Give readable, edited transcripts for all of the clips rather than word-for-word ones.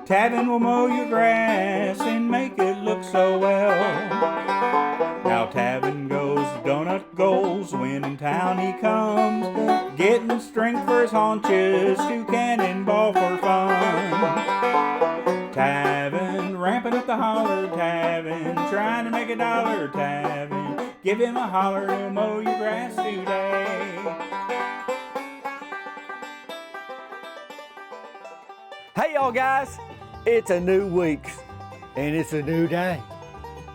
Tavin will mow your grass and make it look so well. Now Tavin goes donut goals when in town he comes, getting strength for his haunches to cannonball for fun. Tavin, ramping up the holler, Tavin, trying to make a dollar, Tavin, give him a holler, he'll mow your grass today. Hey y'all guys, it's a new week, and it's a new day,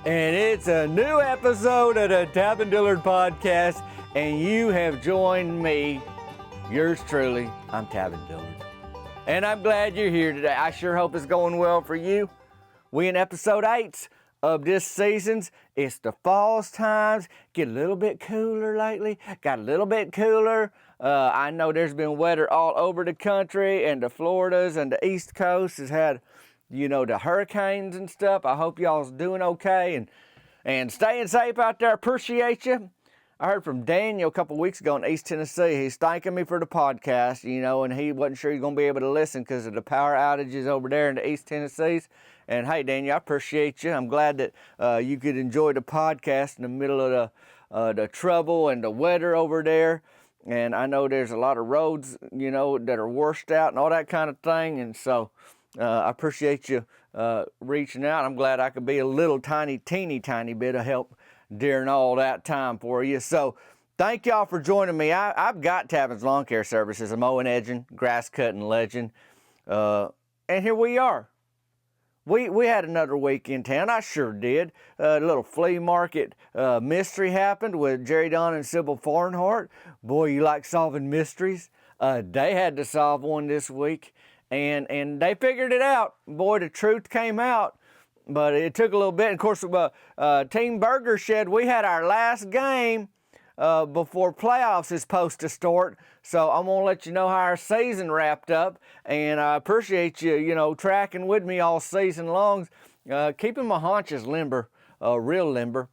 and it's a new episode of the Tavin Dillard Podcast, and you have joined me, yours truly, I'm Tavin Dillard. And I'm glad you're here today. I sure hope it's going well for you. We in episode 8 of this season's. It's the fall's times. Get a little bit cooler lately. Got a little bit cooler. I know there's been weather all over the country, and the Floridas and the East Coast has had, the hurricanes and stuff. I hope y'all's doing okay and staying safe out there. Appreciate you. I heard from Daniel a couple weeks ago in East Tennessee. He's thanking me for the podcast, and he wasn't sure he's going to be able to listen because of the power outages over there in the East Tennessees. And hey, Daniel, I appreciate you. I'm glad that you could enjoy the podcast in the middle of the trouble and the weather over there. And I know there's a lot of roads, that are washed out and all that kind of thing. And so I appreciate you reaching out. I'm glad I could be a little teeny tiny bit of help during all that time for you. So thank y'all for joining me. I've got Tavin's Lawn Care Services, a mowing, edging, grass cutting legend. And here we are. We had another week in town. I sure did. A little flea market mystery happened with Jerry, Don, and Cybil Farnhart. Boy, you like solving mysteries. They had to solve one this week, and they figured it out. Boy, the truth came out. But it took a little bit. And of course, Team Burger Shed, we had our last game before playoffs is supposed to start. So I'm going to let you know how our season wrapped up. And I appreciate you, tracking with me all season long, keeping my haunches limber, real limber.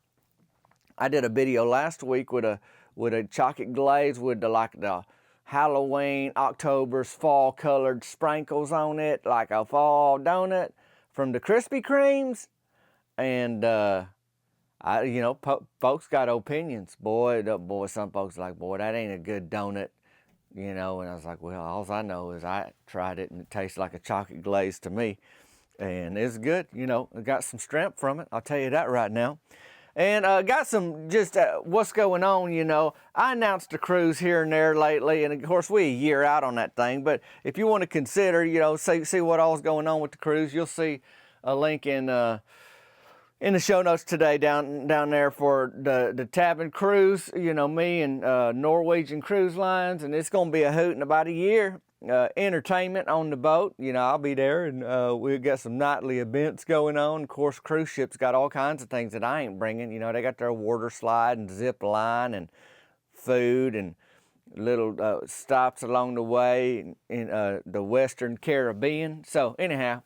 I did a video last week with a chocolate glaze with the Halloween, October's fall colored sprinkles on it, like a fall donut from the Krispy Kremes. And folks got opinions. Boy, some folks are like, boy, that ain't a good donut, and I was like, well, all I know is I tried it and it tastes like a chocolate glaze to me, and it's good. It got some strength from it, I'll tell you that right now. And got some just what's going on. I announced a cruise here and there lately, and of course we a year out on that thing. But if you want to consider, see what all's going on with the cruise, you'll see a link in the show notes today down there for the Tavin cruise. Me and Norwegian Cruise Lines, and it's going to be a hoot in about a year. Entertainment on the boat, I'll be there, and we've got some nightly events going on. Of course, cruise ships got all kinds of things that I ain't bringing. They got their water slide and zip line and food and little stops along the way in the Western Caribbean. So anyhow,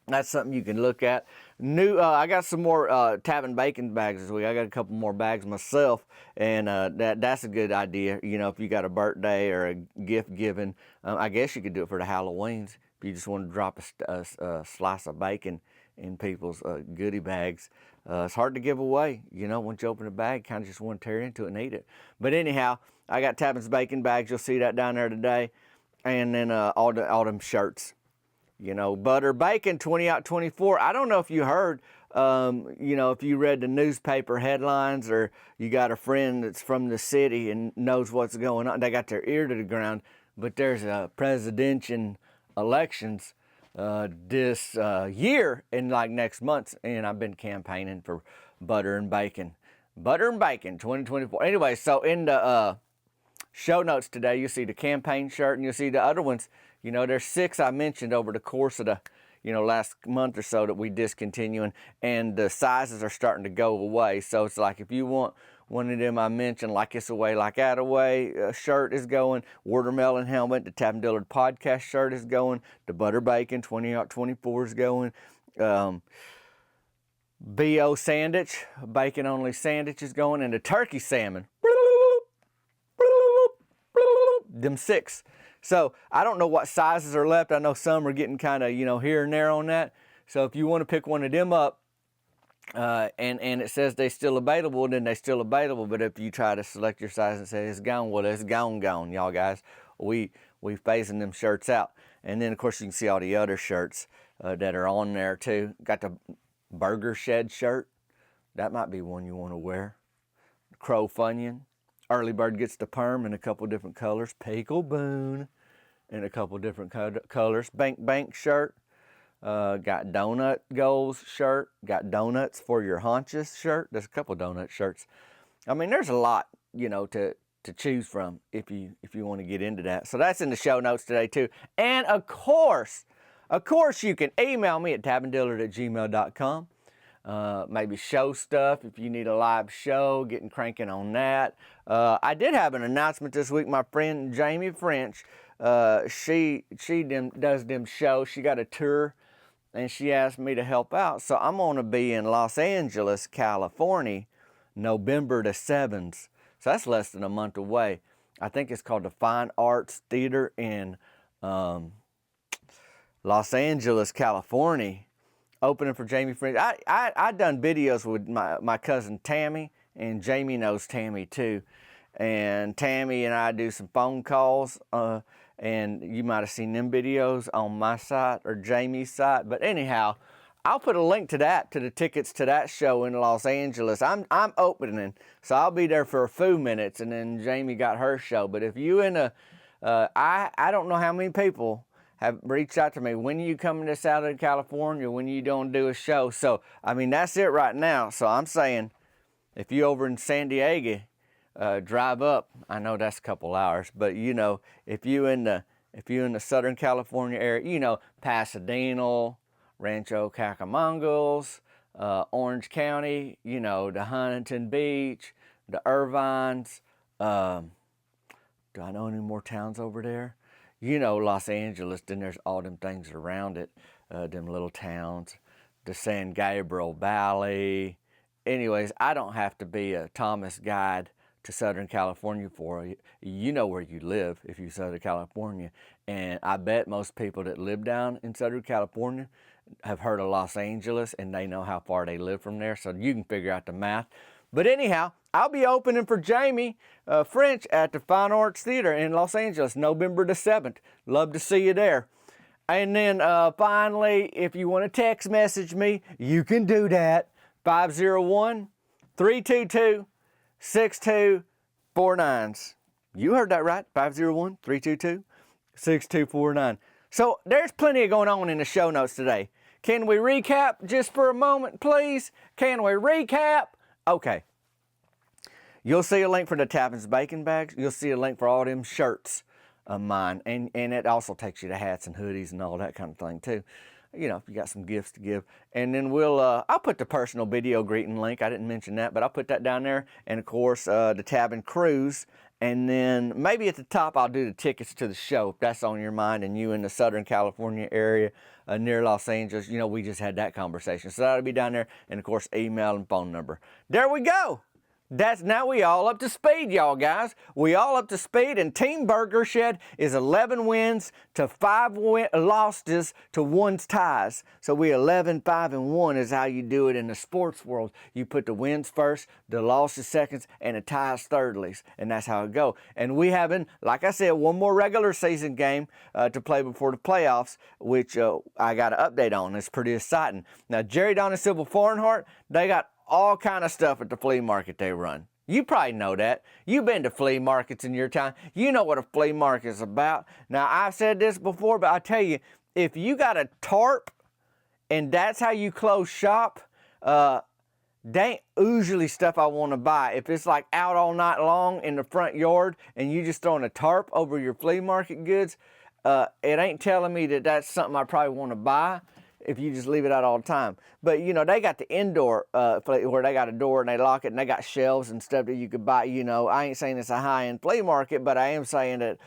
that's something you can look at. I got some more Tavin bacon bags this week. I got a couple more bags myself, and that's a good idea. If you got a birthday or a gift giving, I guess you could do it for the Halloweens. If you just want to drop a slice of bacon in people's goodie bags, it's hard to give away. Once you open a bag, kind of just want to tear into it and eat it. But anyhow, I got Tavin's bacon bags. You'll see that down there today, and then all them shirts. Butter bacon 20 out 24. I don't know if you heard, if you read the newspaper headlines or you got a friend that's from the city and knows what's going on. They got their ear to the ground, but there's a presidential elections this year in next month, and I've been campaigning for butter and bacon 2024. Anyway, so in the show notes today, you'll see the campaign shirt and you'll see the other ones. There's 6 I mentioned over the course of the, last month or so that we discontinuing, and the sizes are starting to go away. So it's like if you want one of them I mentioned, like It's Away, Like That Away shirt is going, Watermelon Helmet, the Tavin Dillard Podcast shirt is going, the Butter Bacon 20 out 24 is going, B.O. Sandwich, bacon only sandwich is going, and the turkey salmon. Them 6 So I don't know what sizes are left. I know some are getting kind of, here and there on that. So if you want to pick one of them up, and it says they're still available, then they're still available. But if you try to select your size and say it's gone, well, it's gone, y'all guys. We phasing them shirts out. And then, of course, you can see all the other shirts that are on there, too. Got the Burger Shed shirt. That might be one you want to wear. Crow Funyun. Early Bird Gets the Perm in a couple different colors. Pickle Boone in a couple different colors. Bank shirt. Got Donut Goals shirt. Got Donuts for Your Haunches shirt. There's a couple donut shirts. I mean, there's a lot, to choose from if you want to get into that. So that's in the show notes today too. And of course you can email me at tabandillard@gmail.com. Maybe show stuff if you need a live show, getting cranking on that. I did have an announcement this week. My friend Jamie French, she does them shows. She got a tour and she asked me to help out. So I'm going to be in Los Angeles, California, November the 7th. So that's less than a month away. I think it's called the Fine Arts Theater in Los Angeles, California. Opening for Jamie French. I done videos with my cousin Tammy, and Jamie knows Tammy too. And Tammy and I do some phone calls, and you might have seen them videos on my site or Jamie's site. But anyhow, I'll put a link to that, to the tickets to that show in Los Angeles. I'm opening, so I'll be there for a few minutes, and then Jamie got her show. But if you in I don't know how many people have reached out to me. When are you coming to Southern California? When are you going to do a show? So, I mean, that's it right now. So I'm saying, if you over in San Diego, drive up. I know that's a couple hours, but if you in the Southern California area, Pasadena, Rancho Cucamongas, Orange County, the Huntington Beach, the Irvines. Do I know any more towns over there? Los Angeles, then there's all them things around it, them little towns, the San Gabriel Valley. Anyways, I don't have to be a Thomas guide to Southern California for you. You know where you live if you're Southern California. And I bet most people that live down in Southern California have heard of Los Angeles, and they know how far they live from there, so you can figure out the math. But anyhow, I'll be opening for Jamie French at the Fine Arts Theater in Los Angeles, November the 7th. Love to see you there. And then finally, if you want to text message me, you can do that. 501-322-6249. You heard that right, 501-322-6249. So there's plenty going on in the show notes today. Can we recap just for a moment, please? Can we recap? Okay. You'll see a link for the Tavin's Bacon bags. You'll see a link for all them shirts of mine. And it also takes you to hats and hoodies and all that kind of thing too. If you got some gifts to give. And then I'll put the personal video greeting link. I didn't mention that, but I'll put that down there. And of course, the Tavin Cruise. And then maybe at the top, I'll do the tickets to the show if that's on your mind and you in the Southern California area near Los Angeles. We just had that conversation. So that'll be down there. And of course, email and phone number. There we go. Now we all up to speed, y'all guys. We all up to speed, and Team Burger Shed is 11 wins to 5 losses to 1 ties. So we 11, 5, and 1 is how you do it in the sports world. You put the wins first, the losses seconds, and the ties thirdlies, and that's how it go. And we having, like I said, one more regular season game to play before the playoffs, which I got an update on. It's pretty exciting. Now, Jerry, Don, and Cybil Farnhart, they got all kind of stuff at the flea market they run. You probably know that. You've been to flea markets in your time. You know what a flea market is about. Now, I've said this before, but I tell you, if you got a tarp and that's how you close shop, they ain't usually stuff I want to buy. If it's like out all night long in the front yard and you just throwing a tarp over your flea market goods, it ain't telling me that that's something I probably want to buy if you just leave it out all the time. But they got the indoor where they got a door and they lock it and they got shelves and stuff that you could buy. I ain't saying it's a high-end flea market, but I am saying that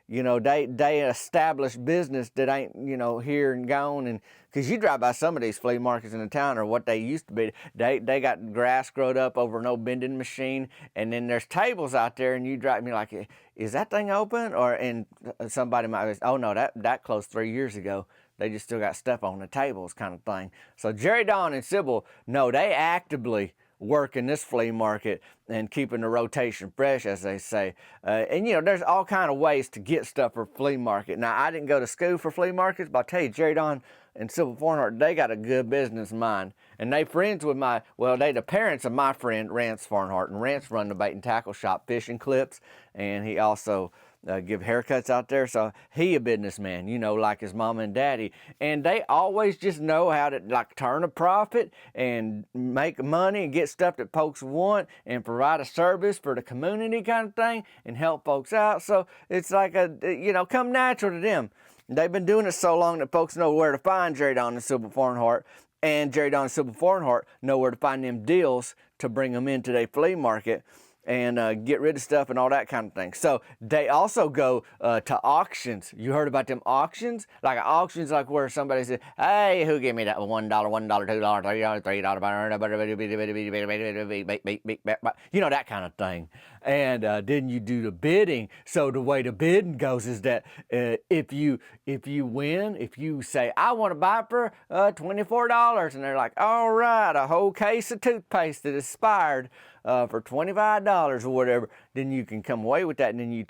You know, they established business that ain't, you know, here and gone. And because you drive by some of these flea markets in the town, or what they used to be, they got grass growed up over an old vending machine, and then there's tables out there, and you drive me like, is that thing open? Or and somebody might say, oh no, that closed 3 years ago. They just still got stuff on the tables, kind of thing. So Jerry, Don, and Cybil, no, they actively working this flea market and keeping the rotation fresh, as they say. And you know, there's all kind of ways to get stuff for flea market. Now, I didn't go to school for flea markets, but I'll tell you, Jerry, Don, and Cybil Farnhart, they got a good business mind. And they friends with they the parents of my friend, Rance Farnhart. And Rance run the bait and tackle shop, Fishing Clips, and he also give haircuts out there. So he a businessman, you know, like his mama and daddy. And they always just know how to like turn a profit and make money and get stuff that folks want and provide a service for the community kind of thing and help folks out. So it's like you know, come natural to them. They've been doing it so long that folks know where to find Jerry, Don, and Cybil Farnhart. And Jerry, Don, and Cybil Farnhart know where to find them deals to bring them into their flea market and get rid of stuff and all that kind of thing. So they also go to auctions. You heard about them auctions? Like auctions, like where somebody says, hey, who gave me that $1, $2, $3, $3, you know, that kind of thing. And then you do the bidding. So the way the bidding goes is that if you win, if you say, I want to buy it for $24, and they're like, all right, a whole case of toothpaste that expired for $25 or whatever, then you can come away with that, and then you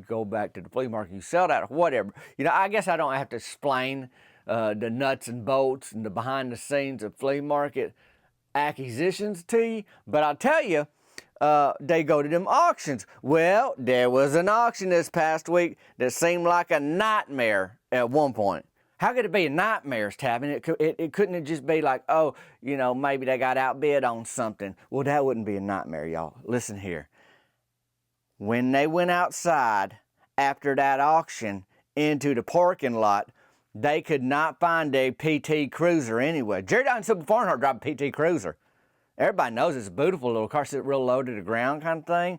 go back to the flea market, you sell that or whatever. You know, I guess I don't have to explain the nuts and bolts and the behind the scenes of flea market acquisitions to you, but I'll tell you, they go to them auctions. Well, there was an auction this past week that seemed like a nightmare at one point. How could it be a nightmare, Tavin? It couldn't just be like, oh, you know, maybe they got outbid on something. Well, that wouldn't be a nightmare, y'all. Listen here. When they went outside after that auction into the parking lot, they could not find a PT Cruiser anywhere. Jerry, Don, and Cybil Farnhart drive a PT Cruiser. Everybody knows it's a beautiful little car, sit real low to the ground kind of thing.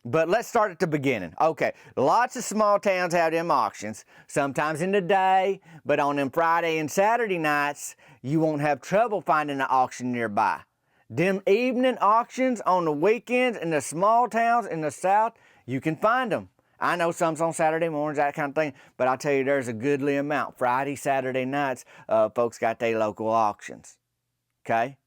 But let's start at the beginning. Okay, lots of small towns have them auctions, sometimes in the day, but on them Friday and Saturday nights, you won't have trouble finding an auction nearby. Them evening auctions on the weekends in the small towns in the South, you can find them. I know some's on Saturday mornings, that kind of thing, but I'll tell you, there's a goodly amount. Friday, Saturday nights, folks got their local auctions, okay?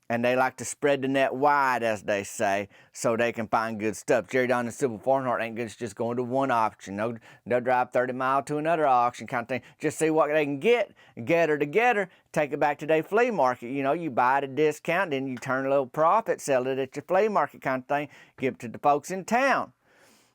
And they like to spread the net wide, as they say, so they can find good stuff. Jerry, Don, and Cybil Farnhart ain't just going to one auction. No, they'll drive 30 miles to another auction kind of thing. Just see what they can get her together, take it back to their flea market. You know, you buy it at a discount, then you turn a little profit, sell it at your flea market kind of thing, give it to the folks in town.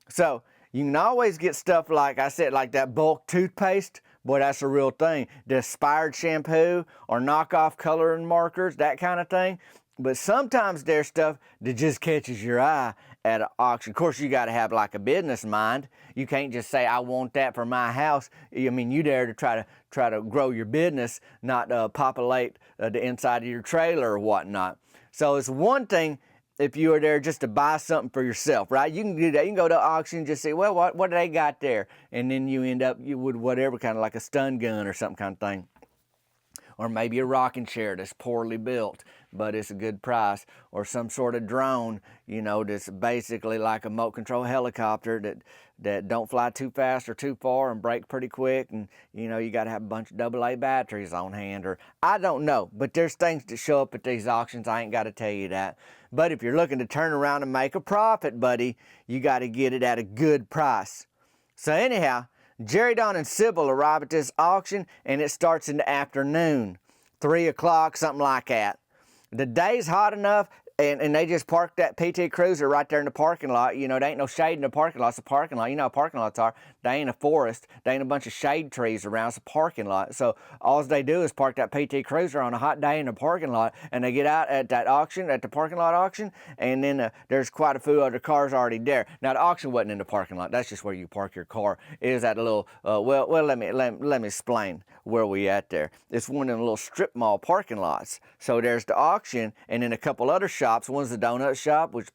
So you can always get stuff like I said, like that bulk toothpaste. Boy, that's a real thing. The expired shampoo or knockoff coloring markers, that kind of thing. But sometimes there's stuff that just catches your eye at an auction. Of course, you got to have like a business mind. You can't just say, I want that for my house. I mean, you there to try to grow your business, not populate the inside of your trailer or whatnot. So it's one thing if you are there just to buy something for yourself, right? You can do that. You can go to an auction and just say, well, what do they got there? And then you end up with whatever, kind of like a stun gun or something kind of thing. Or maybe a rocking chair that's poorly built, but it's a good price. Or some sort of drone, you know, that's basically like a remote control helicopter that don't fly too fast or too far and break pretty quick. And, you know, you got to have a bunch of AA batteries on hand. Or I don't know, but there's things that show up at these auctions. I ain't got to tell you that. But if you're looking to turn around and make a profit, buddy, you got to get it at a good price. So anyhow, Jerry, Don, and Cybil arrive at this auction, and it starts in the afternoon, 3 o'clock, something like that. The day's hot enough, and they just parked that PT Cruiser right there in the parking lot. You know, there ain't no shade in the parking lot. It's a parking lot. You know how parking lots are. They ain't a forest. They ain't a bunch of shade trees around. It's a parking lot. So all they do is park that PT Cruiser on a hot day in the parking lot, and they get out at that auction, at the parking lot auction, and then there's quite a few other cars already there. Now, the auction wasn't in the parking lot. That's just where you park your car. It is at a little, let me explain where we at there. It's one of them little strip mall parking lots. So there's the auction, and then a couple other shops. One's the donut shop, which,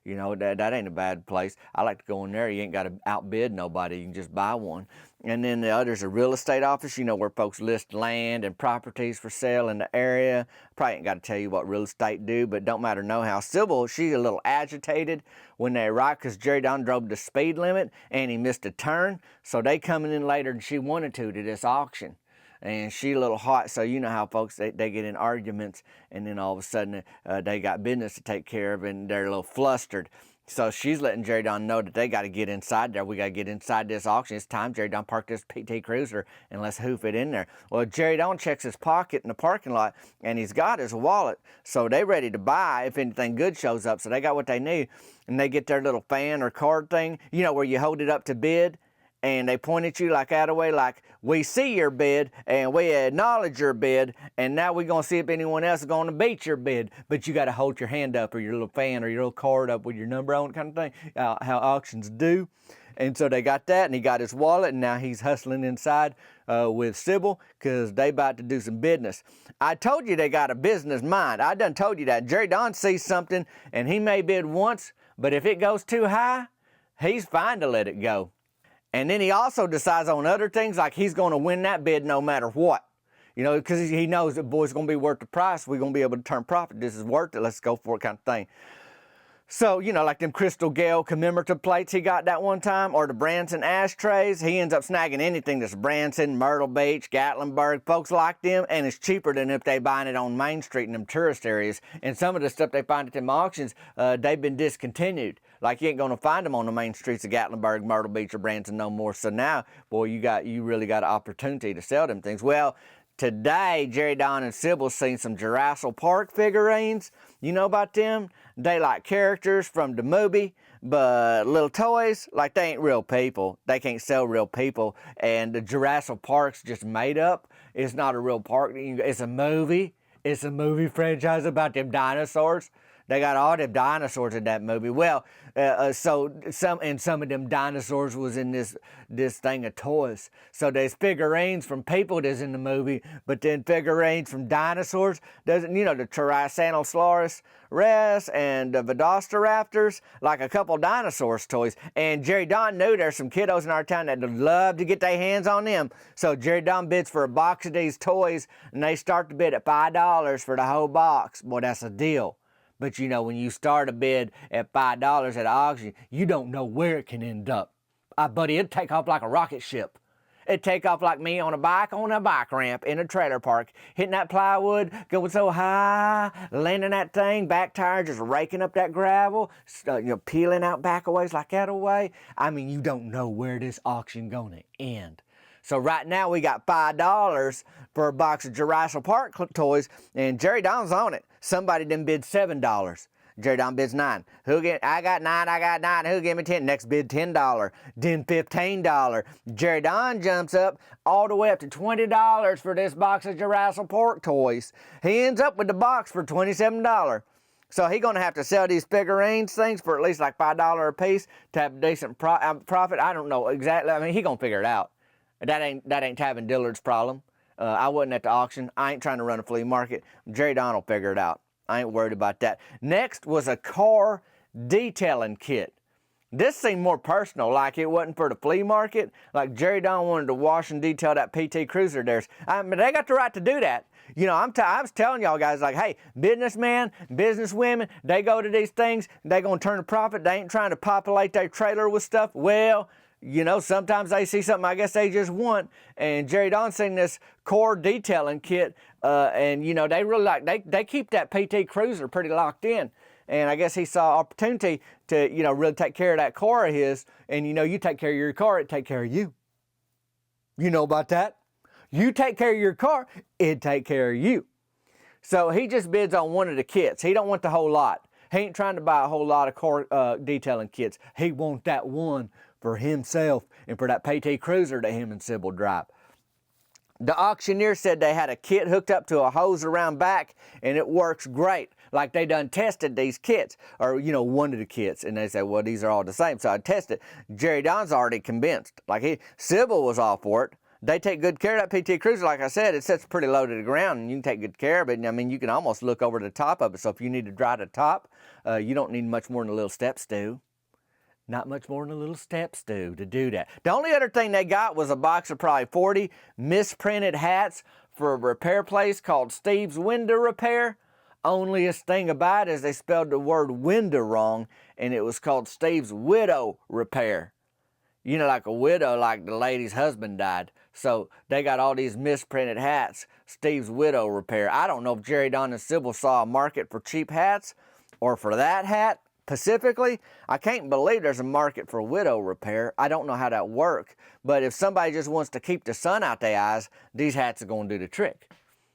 you know, that ain't a bad place. I like to go in there. You ain't got to outbid nobody. You can just buy one. And then the other's a real estate office, you know, where folks list land and properties for sale in the area. Probably ain't got to tell you what real estate do, but don't matter no how. Cybil, she's a little agitated when they arrive because Jerry Don drove the speed limit and he missed a turn. So they coming in later than she wanted to this auction. And she a little hot, so you know how folks, they get in arguments, and then all of a sudden they got business to take care of, and they're a little flustered. So she's letting Jerry Don know that they got to get inside there. We got to get inside this auction. It's time Jerry Don parked this PT Cruiser, and let's hoof it in there. Well, Jerry Don checks his pocket in the parking lot, and he's got his wallet. So they ready to buy if anything good shows up. So they got what they need, and they get their little fan or card thing, you know, where you hold it up to bid. And they point at you like that away, like, we see your bid, and we acknowledge your bid, and now we're going to see if anyone else is going to beat your bid. But you got to hold your hand up or your little fan or your little card up with your number on it, kind of thing, how auctions do. And so they got that, and he got his wallet, and now he's hustling inside with Cybil because they about to do some business. I told you they got a business mind. I done told you that. Jerry Don sees something, and he may bid once, but if it goes too high, he's fine to let it go. And then he also decides on other things, like he's going to win that bid no matter what. You know, because he knows that, boy, it's going to be worth the price. We're going to be able to turn profit. This is worth it. Let's go for it, kind of thing. So, you know, like them Crystal Gale commemorative plates he got that one time, or the Branson ashtrays, he ends up snagging anything that's Branson, Myrtle Beach, Gatlinburg. Folks like them, and it's cheaper than if they buying it on Main Street in them tourist areas. And some of the stuff they find at them auctions, they've been discontinued. Like, you ain't going to find them on the main streets of Gatlinburg, Myrtle Beach, or Branson no more. So now, boy, you really got an opportunity to sell them things. Well, today, Jerry Don and Cybil seen some Jurassic Park figurines. You know about them? They like characters from the movie, but little toys, like they ain't real people. They can't sell real people. And the Jurassic Park's just made up. It's not a real park. It's a movie. It's a movie franchise about them dinosaurs. They got all them dinosaurs in that movie. Well, so some of them dinosaurs was in this thing of toys. So there's figurines from people that's in the movie, but then figurines from dinosaurs. There's, you know, the Tyrannosaurus Rex and the Velociraptors, like a couple dinosaurs toys. And Jerry Don knew there's some kiddos in our town that would love to get their hands on them. So Jerry Don bids for a box of these toys, and they start to bid at $5 for the whole box. Boy, that's a deal. But you know, when you start a bid at $5 at an auction, you don't know where it can end up. Buddy, it'd take off like a rocket ship. It'd take off like me on a bike ramp in a trailer park, hitting that plywood, going so high, landing that thing, back tire just raking up that gravel, peeling out back a ways like that away. I mean, you don't know where this auction gonna end. So right now we got $5 for a box of Jurassic Park toys, and Jerry Don's on it. Somebody done bid $7. Jerry Don bids $9. I got $9. Who give me $10? Next bid $10. Then $15. Jerry Don jumps up all the way up to $20 for this box of Jurassic Park toys. He ends up with the box for $27. So he's going to have to sell these figurines things for at least like $5 a piece to have a decent profit. I don't know exactly. I mean, he's going to figure it out. That ain't Tavin Dillard's problem. I wasn't at the auction. I ain't trying to run a flea market. Jerry Don will figure it out. I ain't worried about that. Next was a car detailing kit. This seemed more personal, like it wasn't for the flea market. Like Jerry Don wanted to wash and detail that PT Cruiser theirs. I mean, they got the right to do that. You know, I was telling y'all guys, like, hey, businessmen, businesswomen, they go to these things, they gonna turn a profit. They ain't trying to populate their trailer with stuff. Well, you know, sometimes they see something I guess they just want. And Jerry Don seen this core detailing kit, and you know, they really they keep that PT Cruiser pretty locked in. And I guess he saw opportunity to, you know, really take care of that car of his. And you know, you take care of your car, it take care of you. You know about that? You take care of your car, it take care of you. So he just bids on one of the kits. He don't want the whole lot. He ain't trying to buy a whole lot of car detailing kits. He wants that one for himself and for that PT Cruiser that him and Cybil drive. The auctioneer said they had a kit hooked up to a hose around back, and it works great. Like they done tested these kits, or you know, one of the kits, and they said, well, these are all the same. So I tested. Jerry Don's already convinced. Like Cybil was all for it. They take good care of that PT Cruiser. Like I said, it sits pretty low to the ground, and you can take good care of it. And I mean, you can almost look over the top of it. So if you need to dry the top, you don't need much more than a little step stool. Not much more than a little step stool to do that. The only other thing they got was a box of probably 40 misprinted hats for a repair place called Steve's Window Repair. Onlyest thing about it is they spelled the word window wrong, and it was called Steve's Widow Repair. You know, like a widow, like the lady's husband died. So they got all these misprinted hats, Steve's Widow Repair. I don't know if Jerry, Don, and Cybil saw a market for cheap hats or for that hat specifically. I can't believe there's a market for widow repair. I don't know how that works. But if somebody just wants to keep the sun out their eyes, these hats are going to do the trick.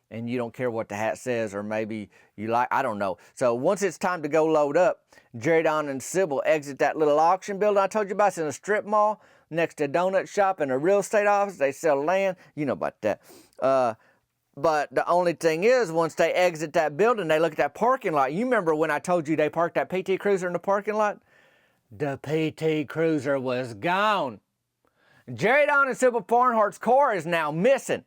And you don't care what the hat says, or maybe you like, I don't know. So once it's time to go load up, Jerry, Don, and Cybil exit that little auction building I told you about. It's in a strip mall next to a donut shop and a real estate office. They sell land. You know about that. But the only thing is, once they exit that building, they look at that parking lot. You remember when I told you they parked that PT Cruiser in the parking lot? The PT Cruiser was gone. Jerry, Don, and Cybil Farnhart's car is now missing.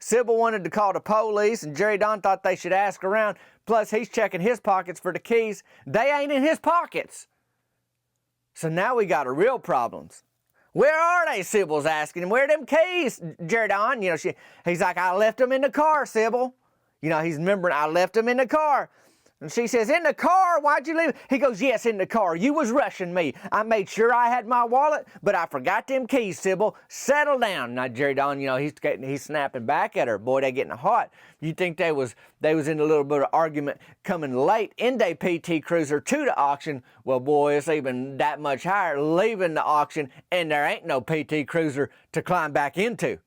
Cybil wanted to call the police, and Jerry, Don thought they should ask around. Plus, he's checking his pockets for the keys. They ain't in his pockets. So now we got a real problems. Where are they? Cybil's asking him. Where are them keys, Jerry, Don? You know, he's like, I left them in the car, Cybil. You know, he's remembering, I left them in the car. And she says, in the car? Why'd you leave? He goes, yes, in the car. You was rushing me. I made sure I had my wallet, but I forgot them keys, Cybil. Settle down. Now, Jerry, Don, you know, he's snapping back at her. Boy, they getting hot. You think they was in a little bit of argument coming late in their PT Cruiser to the auction. Well, boy, it's even that much higher leaving the auction, and there ain't no PT Cruiser to climb back into.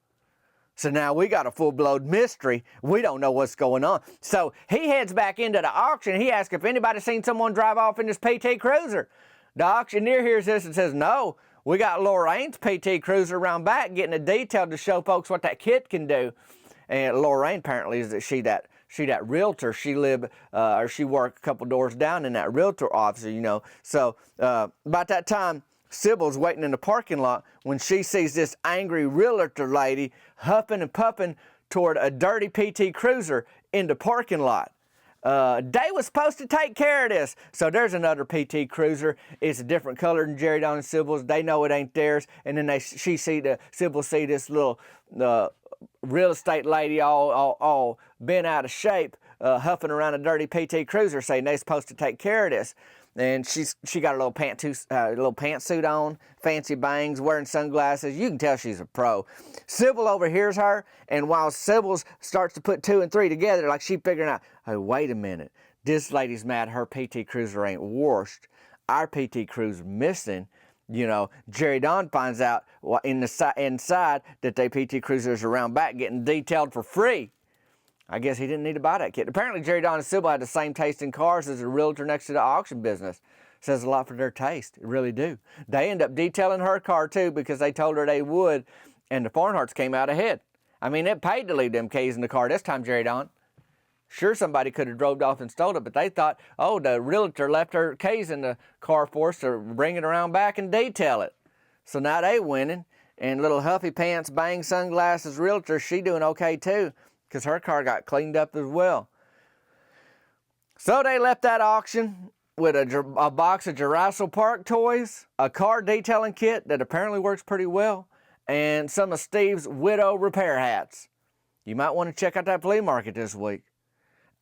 So now we got a full-blown mystery. We don't know what's going on. So he heads back into the auction. He asks if anybody seen someone drive off in this PT Cruiser. The auctioneer hears this and says, no, we got Lorraine's PT Cruiser around back getting it detailed to show folks what that kit can do. And Lorraine apparently is that she that realtor. She worked a couple doors down in that realtor office, you know. So about that time, Cybil's waiting in the parking lot when she sees this angry realtor lady huffing and puffing toward a dirty PT Cruiser in the parking lot. They was supposed to take care of this. So there's another PT Cruiser. It's a different color than Jerry, Don, and Cybil's. They know it ain't theirs. And then Cybil see this little real estate lady all bent out of shape, huffing around a dirty PT Cruiser, saying they supposed to take care of this. And she got a little pantsuit on, fancy bangs, wearing sunglasses. You can tell she's a pro. Cybil overhears her, and while Cybil starts to put two and three together, like she figuring out, hey, wait a minute, this lady's mad her PT Cruiser ain't washed. Our PT Cruiser missing. You know, Jerry, Don finds out inside that they PT Cruisers around back getting detailed for free. I guess he didn't need to buy that kit. Apparently, Jerry, Don, and Cybil had the same taste in cars as the realtor next to the auction business. Says a lot for their taste. It really do. They end up detailing her car, too, because they told her they would, and the Farnharts came out ahead. I mean, it paid to leave them keys in the car this time, Jerry, Don. Sure, somebody could have drove off and stole it, but they thought, oh, the realtor left her keys in the car for us to bring it around back and detail it. So now they winning, and little huffy pants, bang sunglasses realtor, she doing okay, too, because her car got cleaned up as well. So they left that auction with a box of Jurassic Park toys, a car detailing kit that apparently works pretty well, and some of Steve's widow repair hats. You might want to check out that flea market this week.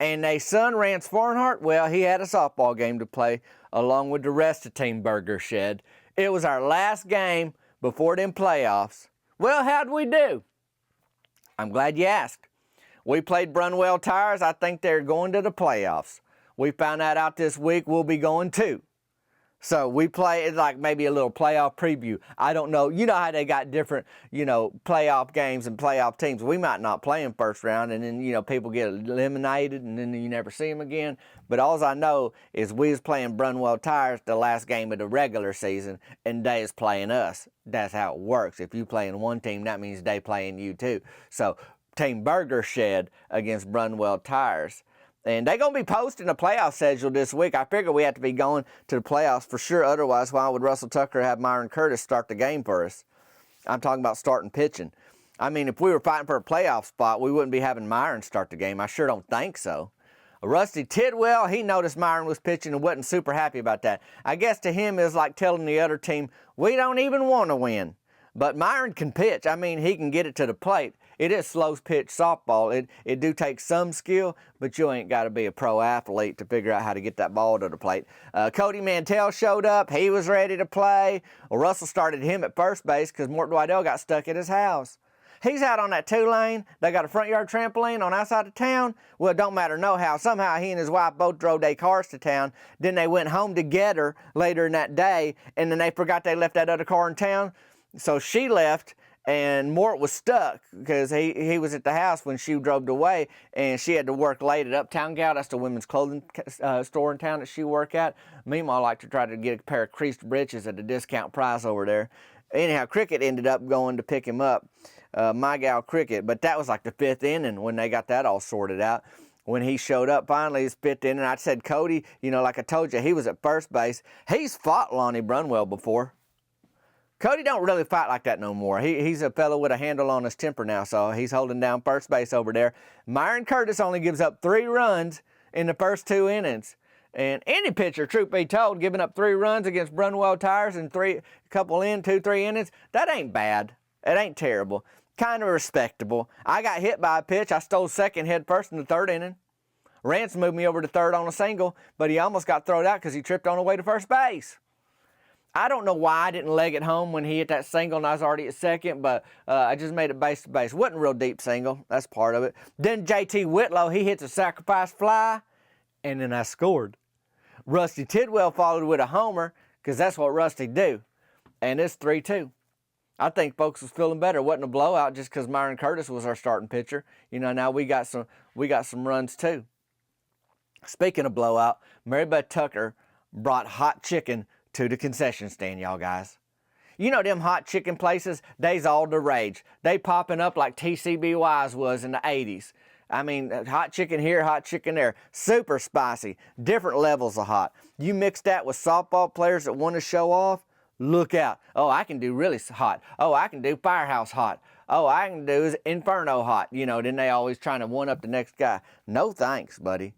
And their son, Rance Farnhart, well, he had a softball game to play along with the rest of Team Burger Shed. It was our last game before them playoffs. Well, how'd we do? I'm glad you asked. We played Brunwell Tires. I think they're going to the playoffs. We found that out this week. We'll be going too. So we play, it's like maybe a little playoff preview. I don't know. You know how they got different, playoff games and playoff teams. We might not play in first round, and then, people get eliminated, and then you never see them again. But all I know is we was playing Brunwell Tires the last game of the regular season, and they is playing us. That's how it works. If you play in one team, that means they playing you too. So Team Burger Shed against Brunwell Tires. And they're going to be posting a playoff schedule this week. I figure we have to be going to the playoffs for sure. Otherwise, why would Russell Tucker have Myron Curtis start the game for us? I'm talking about starting pitching. I mean, if we were fighting for a playoff spot, we wouldn't be having Myron start the game. I sure don't think so. Rusty Tidwell, he noticed Myron was pitching and wasn't super happy about that. I guess to him it was like telling the other team, we don't even want to win. But Myron can pitch. I mean, he can get it to the plate. It is slow pitch softball. It do take some skill, but you ain't got to be a pro athlete to figure out how to get that ball to the plate. Cody Mantell showed up. He was ready to play. Well, Russell started him at first base because Mort Dwidell got stuck at his house. He's out on that 2-lane. They got a front yard trampoline on outside of town. Well, it don't matter no how. Somehow he and his wife both drove their cars to town. Then they went home together later in that day, and then they forgot they left that other car in town. So she left, and Mort was stuck because he was at the house when she drove away, and she had to work late at Uptown Gal. That's the women's clothing store in town that she worked at. Meanwhile, I like to try to get a pair of creased breeches at a discount price over there. Anyhow, Cricket ended up going to pick him up, my gal Cricket, but that was like the 5th inning when they got that all sorted out. When he showed up finally, his 5th inning, I said, Cody, you know, like I told you, he was at first base. He's fought Lonnie Brunwell before. Cody don't really fight like that no more. He's a fellow with a handle on his temper now, so he's holding down first base over there. Myron Curtis only gives up 3 runs in the first 2 innings. And any pitcher, truth be told, giving up 3 runs against Brunwell Tires in 2-3 innings, that ain't bad. It ain't terrible. Kind of respectable. I got hit by a pitch. I stole second head first in the 3rd inning. Rance moved me over to 3rd on a single, but he almost got thrown out because he tripped on the way to first base. I don't know why I didn't leg it home when he hit that single and I was already at second, but I just made it base to base. Wasn't a real deep single. That's part of it. Then JT Whitlow, he hits a sacrifice fly, and then I scored. Rusty Tidwell followed with a homer because that's what Rusty do. And it's 3-2. I think folks was feeling better. It wasn't a blowout just because Myron Curtis was our starting pitcher. You know, now we got some runs too. Speaking of blowout, Mary Beth Tucker brought hot chicken to the concession stand, y'all guys. You know them hot chicken places, they's all the rage. They popping up like TCBY's was in the 80s. I mean, hot chicken here, hot chicken there. Super spicy, different levels of hot. You mix that with softball players that want to show off, look out. Oh, I can do really hot. Oh, I can do firehouse hot. Oh, I can do inferno hot. You know, then they always trying to one-up the next guy. No thanks, buddy.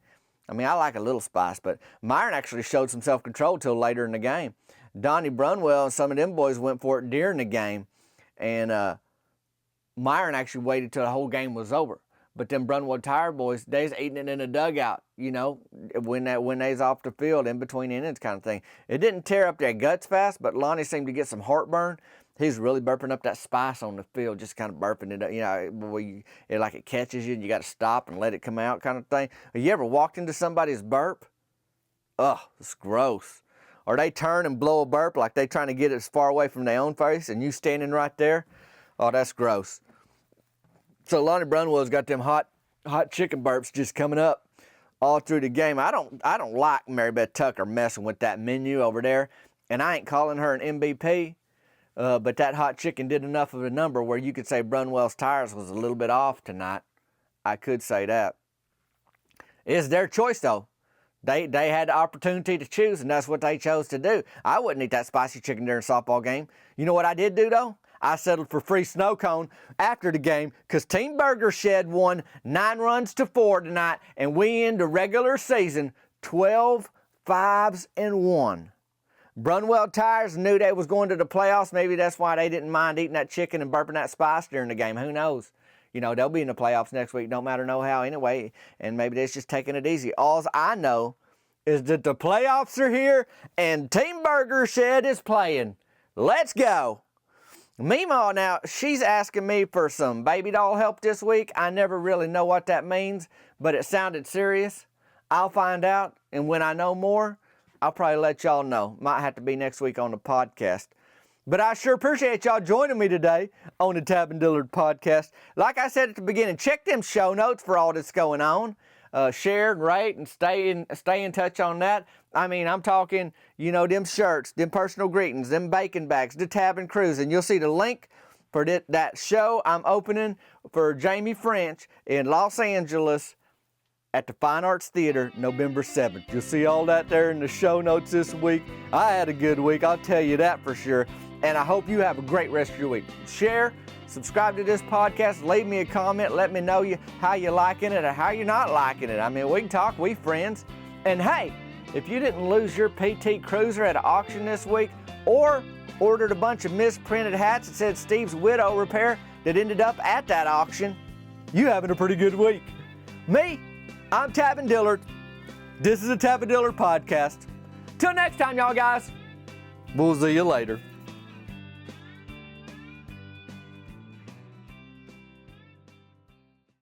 I mean, I like a little spice, but Myron actually showed some self-control till later in the game. Donnie Brunwell and some of them boys went for it during the game, and Myron actually waited till the whole game was over. But them Brunwell Tire boys, they's eating it in the dugout, you know, when they's off the field, in between innings kind of thing. It didn't tear up their guts fast, but Lonnie seemed to get some heartburn. He's really burping up that spice on the field, just kind of burping it up, you know, like it catches you and you got to stop and let it come out kind of thing. Have you ever walked into somebody's burp? Ugh, it's gross. Or they turn and blow a burp like they trying to get it as far away from their own face and you standing right there. Oh, that's gross. So Lonnie Brunwell's got them hot chicken burps just coming up all through the game. I don't like Mary Beth Tucker messing with that menu over there, and I ain't calling her an MVP. But that hot chicken did enough of a number where you could say Brunwell's tires was a little bit off tonight. I could say that. It's their choice, though. They had the opportunity to choose, and that's what they chose to do. I wouldn't eat that spicy chicken during a softball game. You know what I did do, though? I settled for free snow cone after the game because Team Burger Shed won 9-4 tonight, and we end the regular season 12-5-1. Brunwell Tires knew they was going to the playoffs. Maybe that's why they didn't mind eating that chicken and burping that spice during the game. Who knows? You know, they'll be in the playoffs next week. Don't matter no how anyway. And maybe they're just taking it easy. All I know is that the playoffs are here and Team Burger Shed is playing. Let's go. Meemaw now, she's asking me for some baby doll help this week. I never really know what that means, but it sounded serious. I'll find out, and when I know more, I'll probably let y'all know. Might have to be next week on the podcast. But I sure appreciate y'all joining me today on the Tab and Dillard podcast. Like I said at the beginning, check them show notes for all that's going on. Share and rate and stay in touch on that. I mean, I'm talking, you know, them shirts, them personal greetings, them bacon bags, the Tab and Cruise. And you'll see the link for that show I'm opening for Jamie French in Los Angeles at the Fine Arts Theater, November 7th. You'll see all that there in the show notes this week. I had a good week, I'll tell you that for sure. And I hope you have a great rest of your week. Share, Subscribe to this podcast. Leave me a comment. Let me know how you're liking it or how you're not liking it. I mean, we can talk. We friends. And hey, if you didn't lose your PT Cruiser at an auction this week or ordered a bunch of misprinted hats that said Steve's Widow Repair that ended up at that auction, you having a pretty good week. Me, I'm Tavin Dillard. This is a Tavin Dillard podcast. Till next time, y'all guys. We'll see you later.